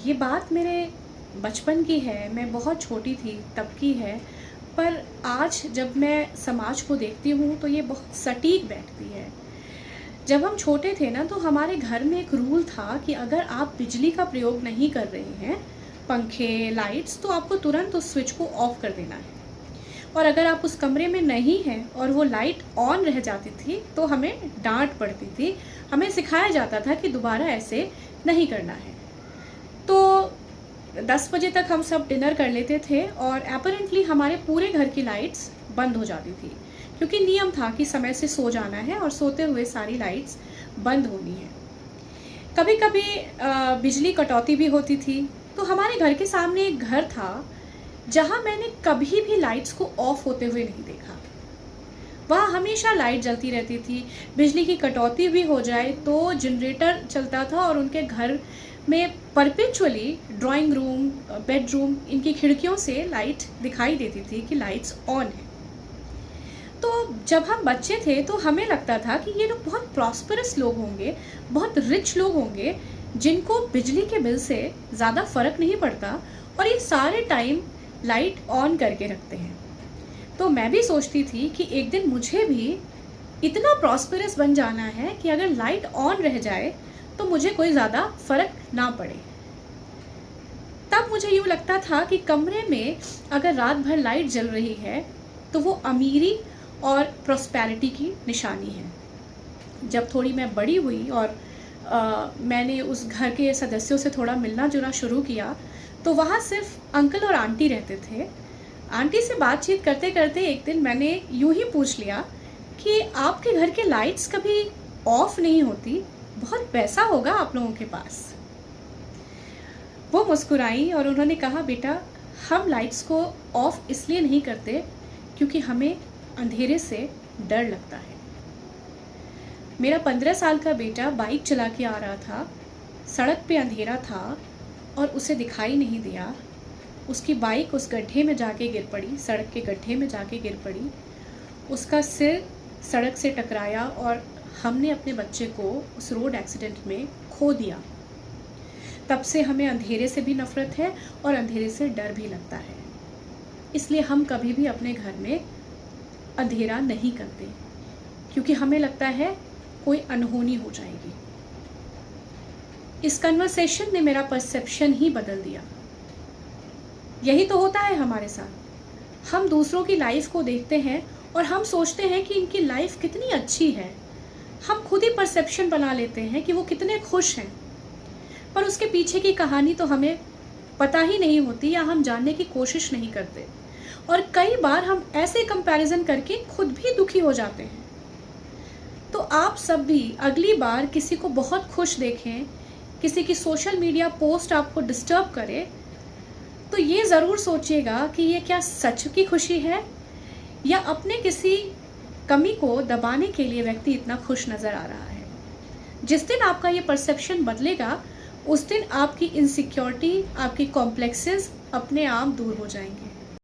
ये बात मेरे बचपन की है, मैं बहुत छोटी थी तब की है, पर आज जब मैं समाज को देखती हूँ तो ये बहुत सटीक बैठती है। जब हम छोटे थे ना तो हमारे घर में एक रूल था कि अगर आप बिजली का प्रयोग नहीं कर रहे हैं, पंखे, लाइट्स, तो आपको तुरंत उस स्विच को ऑफ कर देना है। और अगर आप उस कमरे में नहीं हैं और वो लाइट ऑन रह जाती थी तो हमें डाँट पड़ती थी। हमें सिखाया जाता था कि दोबारा ऐसे नहीं करना है। तो 10 बजे तक हम सब डिनर कर लेते थे और अपैरेंटली हमारे पूरे घर की लाइट्स बंद हो जाती थी, क्योंकि नियम था कि समय से सो जाना है और सोते हुए सारी लाइट्स बंद होनी है। कभी कभी बिजली कटौती भी होती थी, तो हमारे घर के सामने एक घर था जहाँ मैंने कभी भी लाइट्स को ऑफ होते हुए नहीं देखा। वहाँ हमेशा लाइट जलती रहती थी। बिजली की कटौती भी हो जाए तो जनरेटर चलता था और उनके घर में परपेचुअली ड्राइंग रूम, बेडरूम, इनकी खिड़कियों से लाइट दिखाई देती थी कि लाइट्स ऑन है। तो जब हम बच्चे थे तो हमें लगता था कि ये लोग बहुत प्रॉस्परस लोग होंगे, बहुत रिच लोग होंगे, जिनको बिजली के बिल से ज़्यादा फर्क नहीं पड़ता और ये सारे टाइम लाइट ऑन करके रखते हैं। तो मैं भी सोचती थी कि एक दिन मुझे भी इतना प्रॉस्परस बन जाना है कि अगर लाइट ऑन रह जाए तो मुझे कोई ज़्यादा फर्क ना पड़े। तब मुझे यूँ लगता था कि कमरे में अगर रात भर लाइट जल रही है तो वो अमीरी और प्रॉस्पेरिटी की निशानी है। जब थोड़ी मैं बड़ी हुई और मैंने उस घर के सदस्यों से थोड़ा मिलना जुलना शुरू किया तो वहाँ सिर्फ अंकल और आंटी रहते थे। आंटी से बातचीत करते करते एक दिन मैंने यूं ही पूछ लिया कि आपके घर के लाइट्स कभी ऑफ नहीं होती, बहुत पैसा होगा आप लोगों के पास। वो मुस्कुराई और उन्होंने कहा, बेटा हम लाइट्स को ऑफ इसलिए नहीं करते क्योंकि हमें अंधेरे से डर लगता है। मेरा 15 साल का बेटा बाइक चला के आ रहा था, सड़क पे अंधेरा था और उसे दिखाई नहीं दिया। उसकी बाइक उस गड्ढे में जाके गिर पड़ी, सड़क के गड्ढे में जाके गिर पड़ी। उसका सिर सड़क से टकराया और हमने अपने बच्चे को उस रोड एक्सीडेंट में खो दिया। तब से हमें अंधेरे से भी नफ़रत है और अंधेरे से डर भी लगता है। इसलिए हम कभी भी अपने घर में अंधेरा नहीं करते, क्योंकि हमें लगता है कोई अनहोनी हो जाएगी। इस कन्वर्सेशन ने मेरा परसेप्शन ही बदल दिया। यही तो होता है हमारे साथ। हम दूसरों की लाइफ को देखते हैं और हम सोचते हैं कि इनकी लाइफ कितनी अच्छी है। हम खुद ही परसेप्शन बना लेते हैं कि वो कितने खुश हैं, पर उसके पीछे की कहानी तो हमें पता ही नहीं होती या हम जानने की कोशिश नहीं करते। और कई बार हम ऐसे कंपैरिजन करके खुद भी दुखी हो जाते हैं। तो आप सब भी अगली बार किसी को बहुत खुश देखें, किसी की सोशल मीडिया पोस्ट आपको डिस्टर्ब करे, तो ये ज़रूर सोचिएगा कि ये क्या सच की खुशी है या अपने किसी कमी को दबाने के लिए व्यक्ति इतना खुश नज़र आ रहा है। जिस दिन आपका ये परसेप्शन बदलेगा, उस दिन आपकी इनसिक्योरिटी, आपकी कॉम्प्लेक्सेस अपने आप दूर हो जाएंगे।